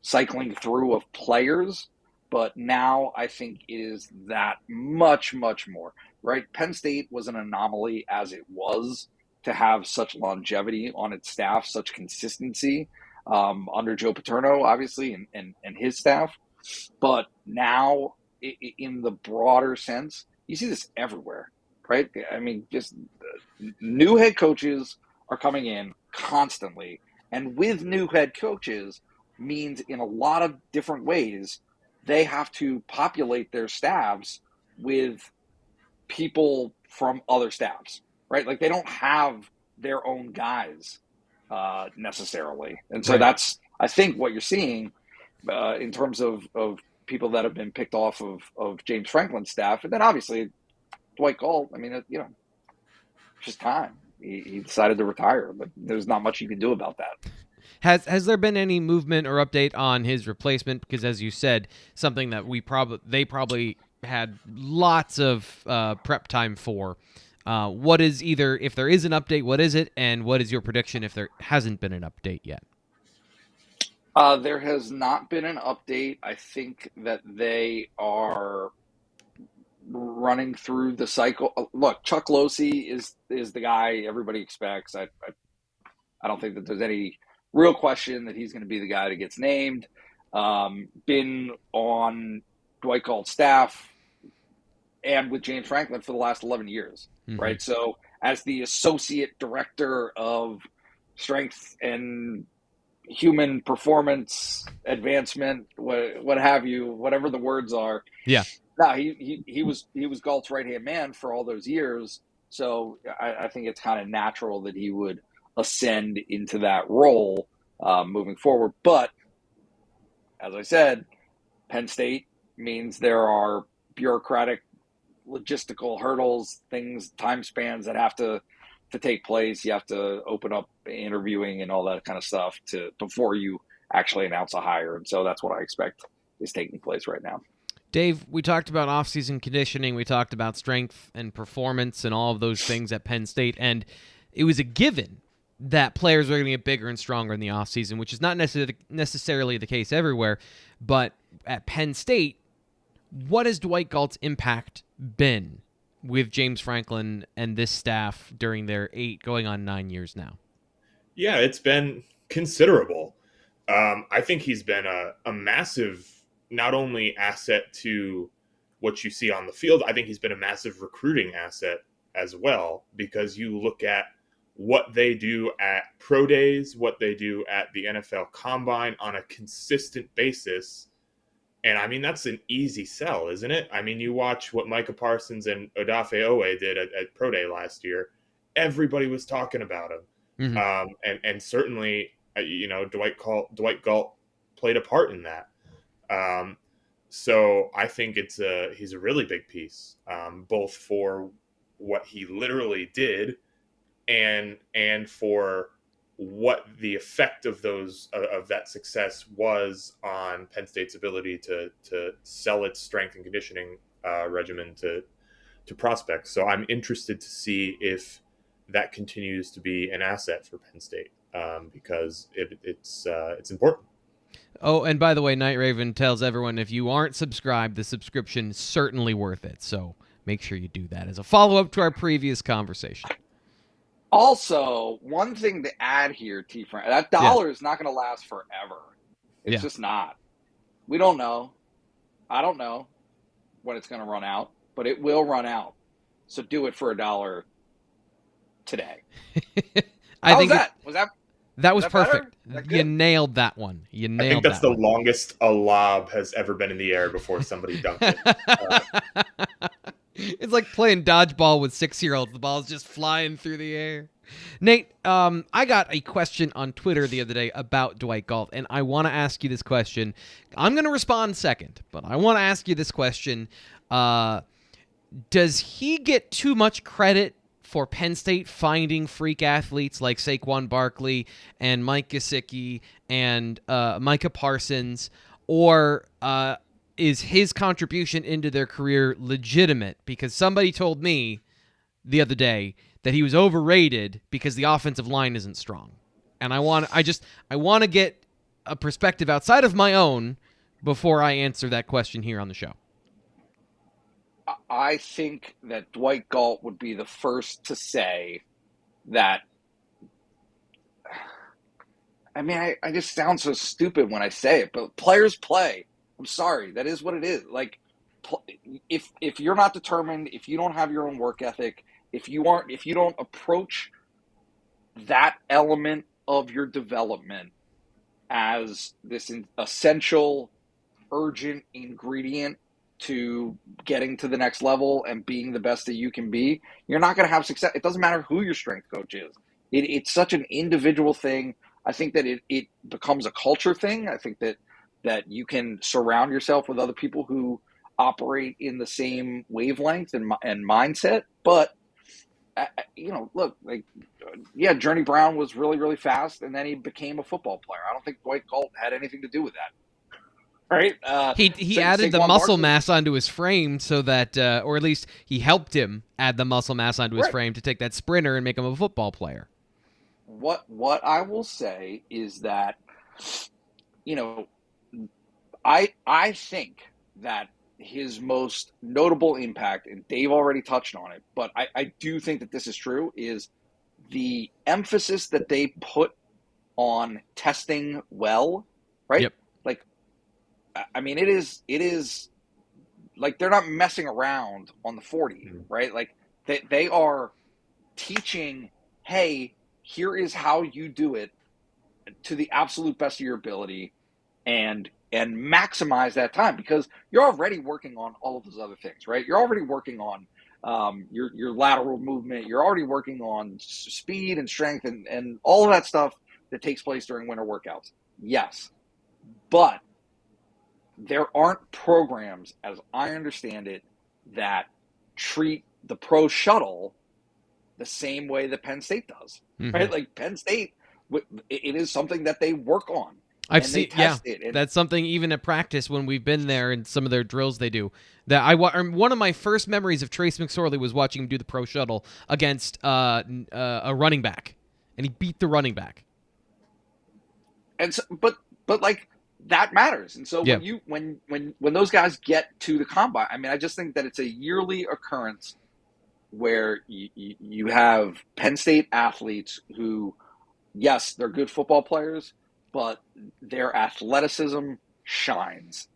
cycling through of players. But now I think it is that much, much more, right? Penn State was an anomaly as it was to have such longevity on its staff, such consistency under Joe Paterno, obviously, and his staff. But now, in the broader sense, you see this everywhere, right? I mean, just new head coaches are coming in constantly. And with new head coaches means in a lot of different ways, they have to populate their staffs with people from other staffs, right? Like they don't have their own guys necessarily. And so that's, I think, what you're seeing in terms of people that have been picked off of James Franklin's staff. And then obviously Dwight Galt, I mean, it's just time. He decided to retire, but there's not much you can do about that. Has there been any movement or update on his replacement? Because as you said, something that they probably had lots of prep time for. What is either, if there is an update, what is it, and what is your prediction if there hasn't been an update yet? There has not been an update. I think that they are running through the cycle. Look, Chuck Losey is the guy everybody expects. I don't think that there's any real question that he's going to be the guy that gets named. Been on Dwight Galt's staff and with James Franklin for the last 11 years, right? So as the associate director of strength and human performance advancement, what have you, whatever the words are. Yeah. No, he was Galt's right-hand man for all those years. So I think it's kind of natural that he would ascend into that role moving forward. But as I said, Penn State means there are bureaucratic, logistical hurdles, time spans that have to take place. You have to open up interviewing and all that kind of stuff before you actually announce a hire. And so that's what I expect is taking place right now. Dave, we talked about off-season conditioning. We talked about strength and performance and all of those things at Penn State. And it was a given that players are going to get bigger and stronger in the offseason, which is not necessarily the case everywhere. But at Penn State, what has Dwight Galt's impact been with James Franklin and this staff during their 8 going on 9 years now? Yeah, it's been considerable. I think he's been a massive, not only asset to what you see on the field, I think he's been a massive recruiting asset as well, because you look at what they do at pro days, what they do at the NFL Combine on a consistent basis. And I mean, that's an easy sell, isn't it? I mean, you watch what Micah Parsons and Odafe Owe did at pro day last year. Everybody was talking about him. And certainly, Dwight Galt played a part in that. So I think he's a really big piece, both for what he literally did and for what the effect of that success was on Penn State's ability to sell its strength and conditioning regimen to prospects. So I'm interested to see if that continues to be an asset for Penn State, because it's important. Oh, and by the way, Night Raven tells everyone if you aren't subscribed, the subscription is certainly worth it. So make sure you do that as a follow-up to our previous conversation. Also, one thing to add here, T. Frank, that dollar is not going to last forever. It's just not. We don't know. I don't know when it's going to run out, but it will run out. So do it for $1 today. I think that? That was that perfect. That you nailed that one. You nailed that. I think that's the one. longest a lob has ever been in the air before somebody dunked it. It's like playing dodgeball with 6-year-olds. The ball's just flying through the air. Nate, I got a question on Twitter the other day about Dwight Galt, and I want to ask you this question. I'm going to respond second, but I want to ask you this question. Does he get too much credit for Penn State finding freak athletes like Saquon Barkley and Mike Gesicki and Micah Parsons, or is his contribution into their career legitimate? Because somebody told me the other day that he was overrated because the offensive line isn't strong. And I want to get a perspective outside of my own before I answer that question here on the show. I think that Dwight Galt would be the first to say that. I mean, I just sound so stupid when I say it, but players play. I'm sorry. That is what it is. Like, if you're not determined, if you don't have your own work ethic, if you don't approach that element of your development as this essential, urgent ingredient to getting to the next level and being the best that you can be, you're not going to have success. It doesn't matter who your strength coach is. It's such an individual thing. I think that it becomes a culture thing. I think that you can surround yourself with other people who operate in the same wavelength and mindset. But, look, Journey Brown was really, really fast, and then he became a football player. I don't think Dwight Galt had anything to do with that. Right. He added the muscle mass onto his frame so that, or at least he helped him add the muscle mass onto his frame to take that sprinter and make him a football player. What I will say is that, I think that his most notable impact, and Dave already touched on it, but I do think that this is true, is the emphasis that they put on testing well, right? Yep. I mean, it is like they're not messing around on the 40, right? Like they are teaching, hey, here is how you do it to the absolute best of your ability, and maximize that time, because you're already working on all of those other things, right? You're already working on your lateral movement. You're already working on speed and strength and all of that stuff that takes place during winter workouts. Yes, but there aren't programs, as I understand it, that treat the pro shuttle the same way that Penn State does, right? Like Penn State, it is something that they work on. I've seen, that's something even at practice when we've been there and some of their drills they do. That one of my first memories of Trace McSorley was watching him do the pro shuttle against a running back, and he beat the running back. And so, but like, that matters. And so when those guys get to the combine, I mean, I just think that it's a yearly occurrence where you have Penn State athletes who, yes, they're good football players, but their athleticism shines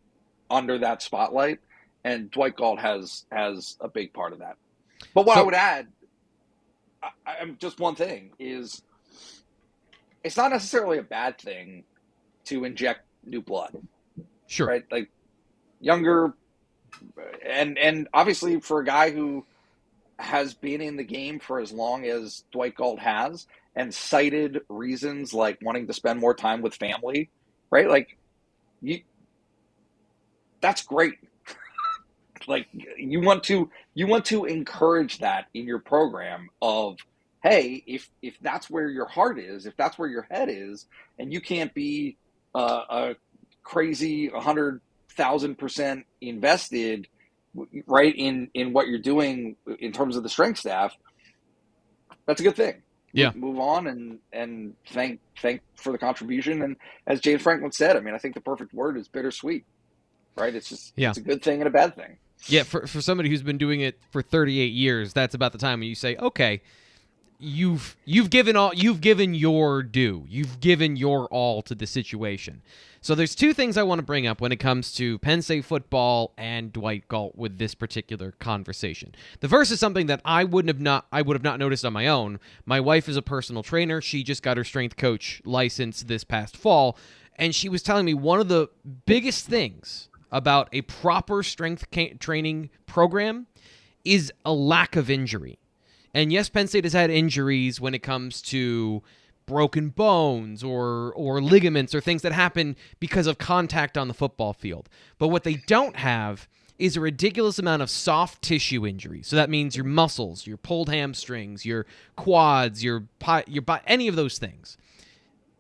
under that spotlight, and Dwight Galt has a big part of that. But what I would add, just one thing, is it's not necessarily a bad thing to inject new blood. Sure. Right? Like younger, and obviously for a guy who has been in the game for as long as Dwight Galt has and cited reasons like wanting to spend more time with family, right? Like that's great. Like you want to encourage that in your program of, hey, if that's where your heart is, if that's where your head is, and you can't be a crazy 100,000% invested, right, in what you're doing in terms of the strength staff, that's a good thing. Yeah. Move on and thank for the contribution. And as James Franklin said, I mean, I think the perfect word is bittersweet, right? It's just it's a good thing and a bad thing. Yeah, for somebody who's been doing it for 38 years, that's about the time when you say, okay, you've given your due. You've given your all to the situation. So there's two things I want to bring up when it comes to Penn State football and Dwight Galt with this particular conversation. The first is something that I would have not noticed on my own. My wife is a personal trainer. She just got her strength coach license this past fall, and she was telling me one of the biggest things about a proper strength training program is a lack of injury. And yes, Penn State has had injuries when it comes to broken bones or ligaments or things that happen because of contact on the football field. But what they don't have is a ridiculous amount of soft tissue injuries. So that means your muscles, your pulled hamstrings, your quads, your any of those things.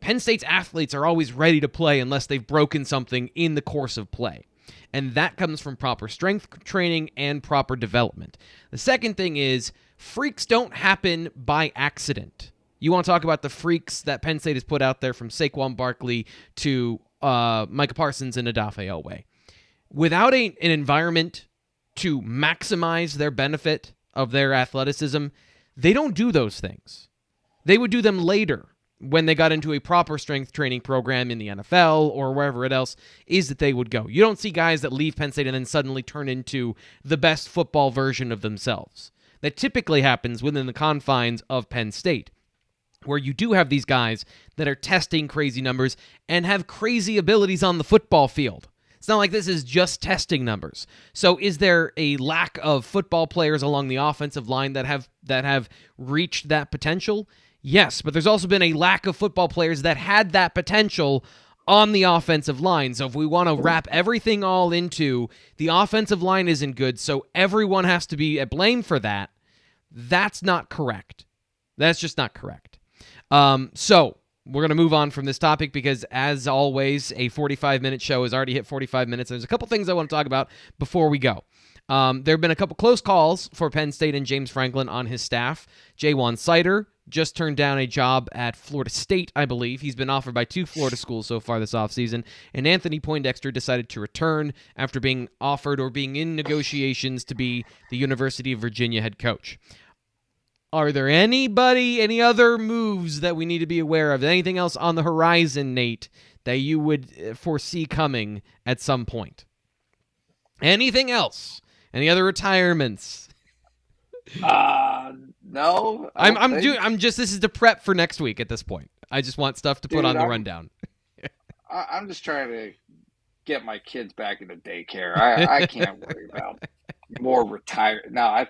Penn State's athletes are always ready to play unless they've broken something in the course of play. And that comes from proper strength training and proper development. The second thing is freaks don't happen by accident. You want to talk about the freaks that Penn State has put out there, from Saquon Barkley to Micah Parsons and Odafe Oweh. Without an environment to maximize their benefit of their athleticism, they don't do those things. They would do them later when they got into a proper strength training program in the NFL or wherever it else is that they would go. You don't see guys that leave Penn State and then suddenly turn into the best football version of themselves. That typically happens within the confines of Penn State, where you do have these guys that are testing crazy numbers and have crazy abilities on the football field. It's not like this is just testing numbers. So is there a lack of football players along the offensive line that have reached that potential? Yes, but there's also been a lack of football players that had that potential on the offensive line. So if we want to wrap everything all into the offensive line isn't good, so everyone has to be blamed for that, that's not correct. That's just not correct. So we're going to move on from this topic because, as always, a 45-minute show has already hit 45 minutes. There's a couple things I want to talk about before we go. There have been a couple close calls for Penn State and James Franklin on his staff. Jaywan Sider just turned down a job at Florida State, I believe. He's been offered by 2 Florida schools so far this offseason. And Anthony Poindexter decided to return after being offered or being in negotiations to be the University of Virginia head coach. Are there any other moves that we need to be aware of? Anything else on the horizon, Nate, that you would foresee coming at some point? Anything else? Any other retirements? No. This is the prep for next week at this point. I just want stuff to put on the rundown. I'm just trying to get my kids back into daycare. I can't worry about more retire. No, I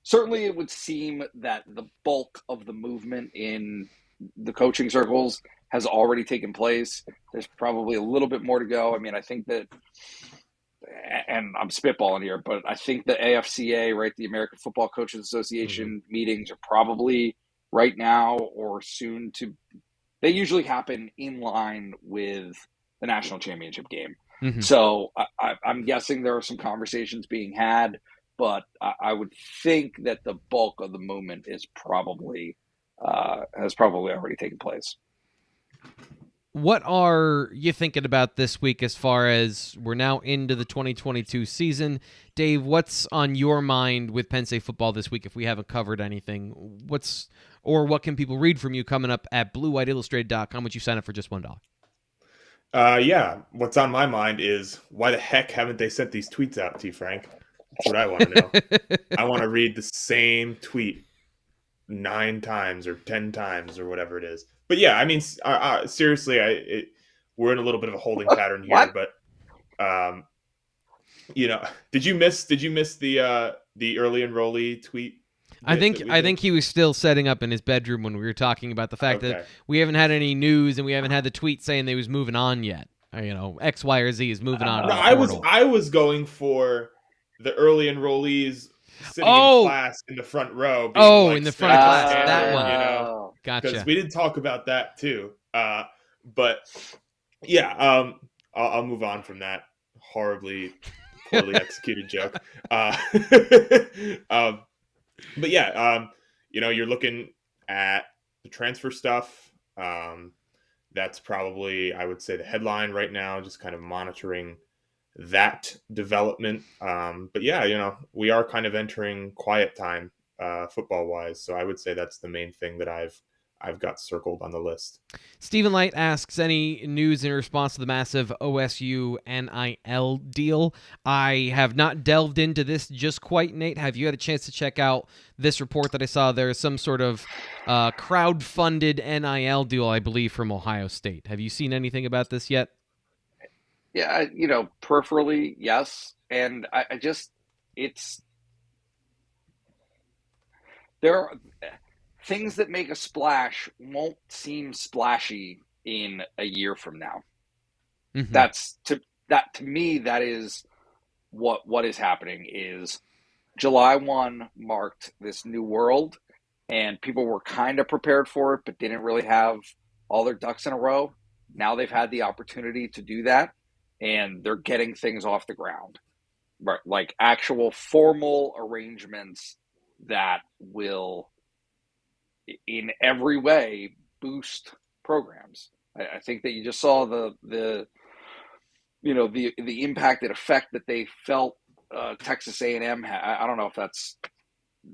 certainly it would seem that the bulk of the movement in the coaching circles has already taken place. There's probably a little bit more to go. I mean, I think that, and I'm spitballing here, but I think the AFCA, right, the American Football Coaches Association meetings are probably right now or soon to, they usually happen in line with the national championship game. Mm-hmm. So I'm guessing there are some conversations being had, but I would think that the bulk of the movement is probably has probably already taken place. What are you thinking about this week as far as we're now into the 2022 season? Dave, what's on your mind with Penn State football this week if we haven't covered anything? What can people read from you coming up at BlueWhiteIllustrated.com, which you sign up for just $1? Yeah, what's on my mind is why the heck haven't they sent these tweets out, T. Frank? That's what I want to know. I want to read the same tweet 9 times or 10 times or whatever it is. But yeah, I mean, seriously, we're in a little bit of a holding pattern here. What? But did you miss the early enrollee tweet? I think he was still setting up in his bedroom when we were talking about the fact that we haven't had any news and we haven't had the tweet saying they was moving on yet. X, Y, or Z is moving on. No, I was going for the early enrollees sitting in class in the front row. In the front of class, that one. Gotcha. Because we didn't talk about that too. But yeah, I'll move on from that horribly, poorly executed joke. But yeah, you're looking at the transfer stuff. That's probably, I would say, the headline right now, just kind of monitoring that development. But yeah, we are kind of entering quiet time football wise. So I would say that's the main thing that I've got circled on the list. Stephen Light asks, any news in response to the massive OSU NIL deal? I have not delved into this just quite, Nate. Have you had a chance to check out this report that I saw? There's some sort of crowd-funded NIL deal, I believe, from Ohio State. Have you seen anything about this yet? Yeah, peripherally, yes. And I just, there are things that make a splash won't seem splashy in a year from now. Mm-hmm. To me, that is what is happening is July 1 marked this new world, and people were kind of prepared for it, but didn't really have all their ducks in a row. Now they've had the opportunity to do that, and they're getting things off the ground, right? Like actual formal arrangements that will, in every way, boost programs. I think that you just saw the impacted effect that they felt. Texas A&M, I don't know if that's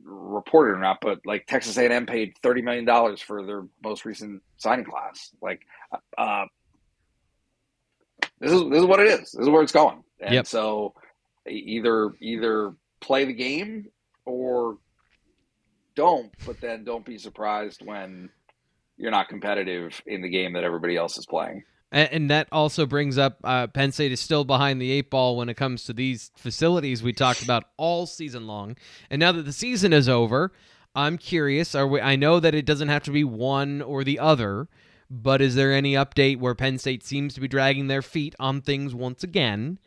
reported or not, but like Texas A&M paid $30 million for their most recent signing class. Like, this is what it is. This is where it's going. And so either play the game or don't, but then don't be surprised when you're not competitive in the game that everybody else is playing. And that also brings up Penn State is still behind the 8 ball when it comes to these facilities we talked about all season long. And now that the season is over, I'm curious, I know that it doesn't have to be one or the other, but is there any update where Penn State seems to be dragging their feet on things once again?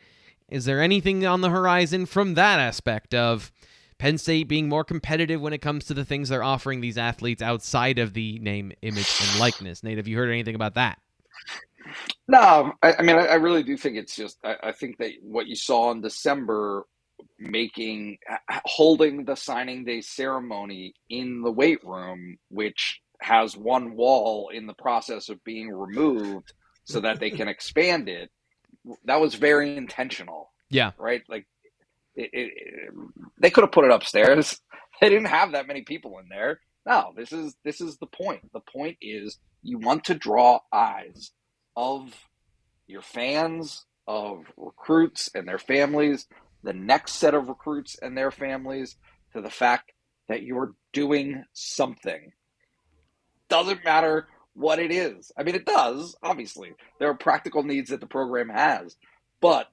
Is there anything on the horizon from that aspect of Penn State being more competitive when it comes to the things they're offering these athletes outside of the name, image, and likeness? Nate, have you heard anything about that? No, I mean, I really do think it's just, I think that what you saw in December, holding the signing day ceremony in the weight room, which has one wall in the process of being removed so that they can expand it, that was very intentional. Yeah. Right? Like, they could have put it upstairs. They didn't have that many people in there. No, this is the point. The point is you want to draw eyes of your fans, of recruits and their families, the next set of recruits and their families, to the fact that you're doing something. Doesn't matter what it is. I mean, it does, obviously. There are practical needs that the program has, but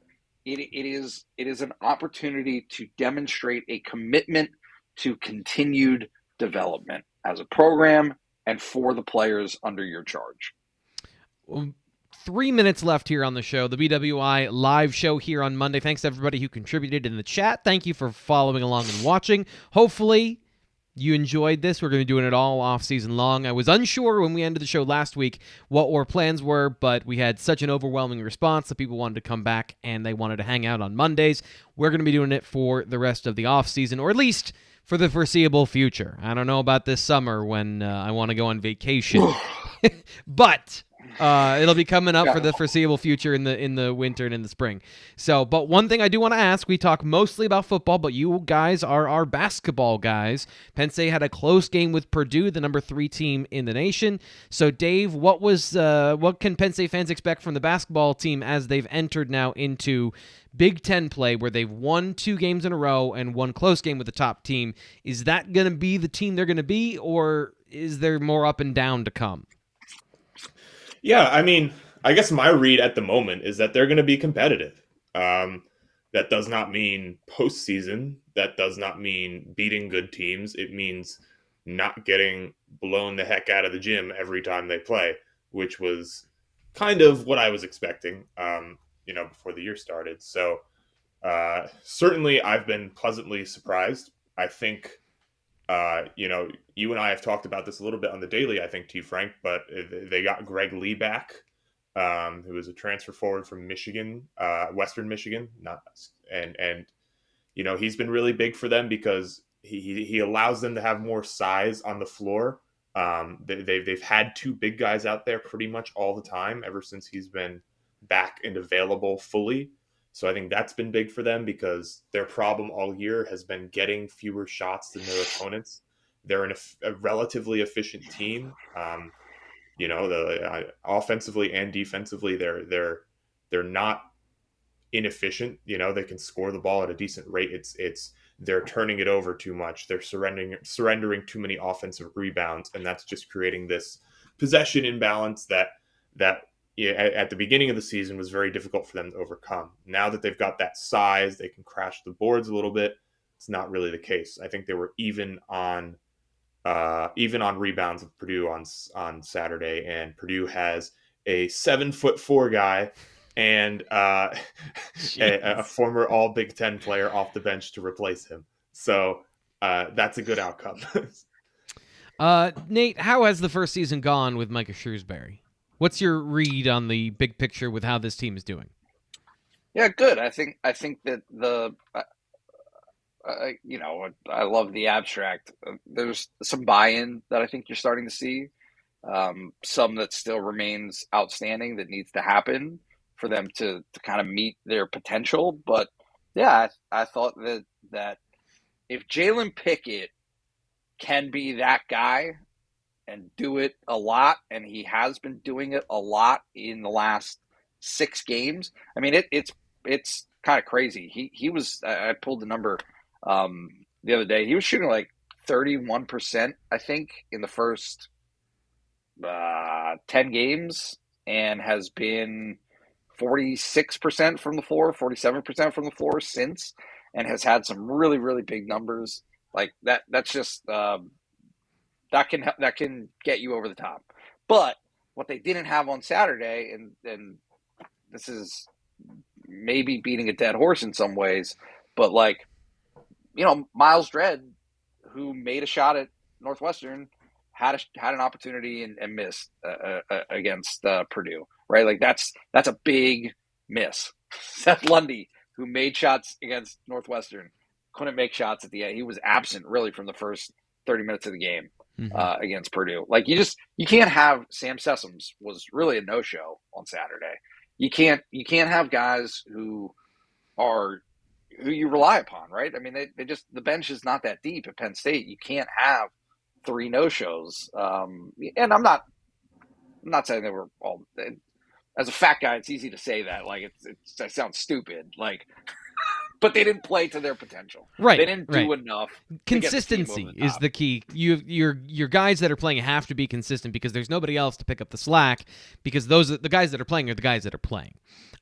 it is an opportunity to demonstrate a commitment to continued development as a program and for the players under your charge. 3 minutes left here on the show, the BWI live show here on Monday. Thanks to everybody who contributed in the chat. Thank you for following along and watching. Hopefully you enjoyed this. We're going to be doing it all off season long. I was unsure when we ended the show last week what our plans were, but we had such an overwhelming response that people wanted to come back and they wanted to hang out on Mondays. We're going to be doing it for the rest of the off season, or at least for the foreseeable future. I don't know about this summer when I want to go on vacation, but it'll be coming up for the foreseeable future in the winter and in the spring. So, but one thing I do want to ask, we talk mostly about football, but you guys are our basketball guys. Penn State had a close game with Purdue, the number 3 team in the nation. So, Dave, what can Penn State fans expect from the basketball team as they've entered now into Big Ten play, where they've won 2 games in a row and one close game with the top team? Is that going to be the team they're going to be, or is there more up and down to come? Yeah, I mean, I guess my read at the moment is that they're going to be competitive. That does not mean postseason. That does not mean beating good teams. It means not getting blown the heck out of the gym every time they play, which was kind of what I was expecting, before the year started. So certainly I've been pleasantly surprised. I think, you and I have talked about this a little bit on the daily, I think, T. Frank, but they got Greg Lee back, who was a transfer forward from Michigan, Western Michigan, and he's been really big for them because he allows them to have more size on the floor. They've had 2 big guys out there pretty much all the time ever since he's been back and available fully. So I think that's been big for them because their problem all year has been getting fewer shots than their opponents. They're a relatively efficient team. Offensively and defensively, they're not inefficient. They can score the ball at a decent rate. It's they're turning it over too much. They're surrendering too many offensive rebounds, and that's just creating this possession imbalance that at the beginning of the season was very difficult for them to overcome. Now that they've got that size, they can crash the boards a little bit. It's not really the case. I think they were even on rebounds with Purdue on Saturday, and Purdue has a 7'4" guy and a former All Big Ten player off the bench to replace him. So that's a good outcome. Nate, how has the first season gone with Micah Shrewsbury? What's your read on the big picture with how this team is doing? Yeah, good. I think that I love the abstract. There's some buy-in that I think you're starting to see. Some that still remains outstanding that needs to happen for them to kind of meet their potential. But yeah, I thought that if Jalen Pickett can be that guy and do it a lot, and he has been doing it a lot in the last 6 games. I mean, it's kind of crazy. He was, I pulled the number the other day. He was shooting like 31%, I think, in the first 10 games, and has been 46% from the floor, 47% from the floor since, and has had some really, really big numbers like that. That's just that can get you over the top. But what they didn't have on Saturday, and this is maybe beating a dead horse in some ways, but Miles Dredd, who made a shot at Northwestern, had an opportunity and missed against Purdue, right? Like that's a big miss. Seth Lundy, who made shots against Northwestern, couldn't make shots at the end. He was absent really from the first 30 minutes of the game against Purdue. Like you can't have Sam Sessoms was really a no-show on Saturday. You can't have guys who you rely upon, right? I mean, they just, the bench is not that deep at Penn State. You can't have 3 no-shows. And I'm not saying they were all. As a fat guy, it's easy to say that. Like it sounds stupid. Like, but they didn't play to their potential. Right. They didn't do enough. Consistency is the key. Your guys that are playing have to be consistent because there's nobody else to pick up the slack, because the guys that are playing are the guys that are playing.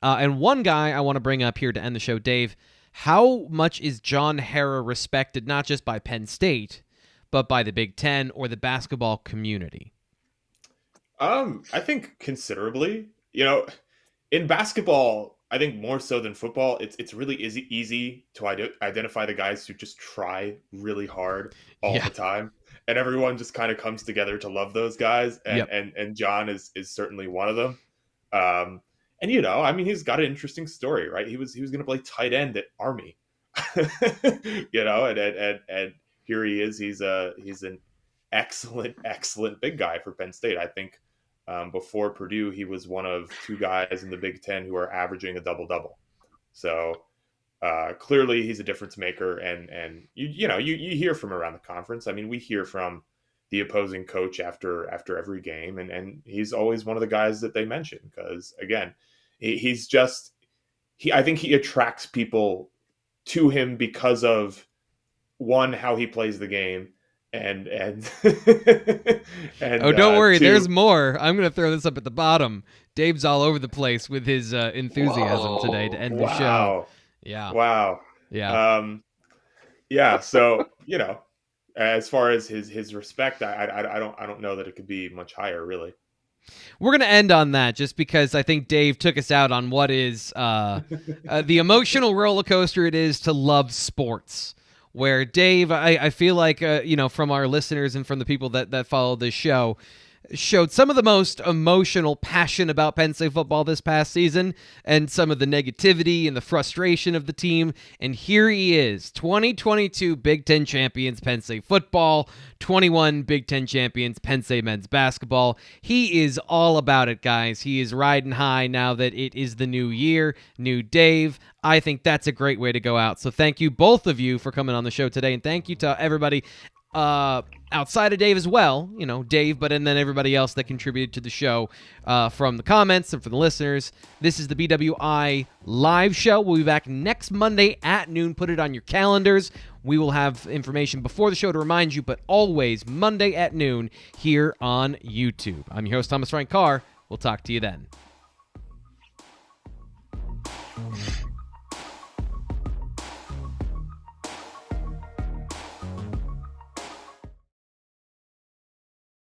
And one guy I want to bring up here to end the show, Dave. How much is John Harrar respected, not just by Penn State, but by the Big Ten or the basketball community? I think considerably. In basketball, I think more so than football, it's really easy to identify the guys who just try really hard all the time, and everyone just kind of comes together to love those guys. And John is certainly one of them. And he's got an interesting story, right? He was going to play tight end at Army, and here he is. He's an excellent big guy for Penn State. I think before Purdue, he was one of 2 guys in the Big Ten who are averaging a double-double. So clearly he's a difference maker, and you hear from around the conference. I mean, we hear from the opposing coach after every game, and he's always one of the guys that they mention because, again, I think he attracts people to him because of, one, how he plays the game, and don't worry, 2, there's more. I'm going to throw this up at the bottom. Dave's all over the place with his enthusiasm today to end the show. Yeah. Wow. Yeah. Yeah. So, as far as his respect, I don't know that it could be much higher, really. We're going to end on that just because I think Dave took us out on what is the emotional roller coaster it is to love sports. Where Dave, I feel like, from our listeners and from the people that follow this show, showed some of the most emotional passion about Penn State football this past season and some of the negativity and the frustration of the team. And here he is, 2022 Big Ten champions Penn State football, 21 Big Ten champions Penn State men's basketball. He is all about it, guys. He is riding high now that it is the new year, new Dave. I think that's a great way to go out. So thank you, both of you, for coming on the show today. And thank you to everybody outside of Dave as well, Dave, but and then everybody else that contributed to the show from the comments and from the listeners. This is the BWI live show. We'll be back next Monday at noon. Put it on your calendars. We will have information before the show to remind you, but always Monday at noon here on YouTube. I'm your host, Thomas Frank Carr. We'll talk to you then.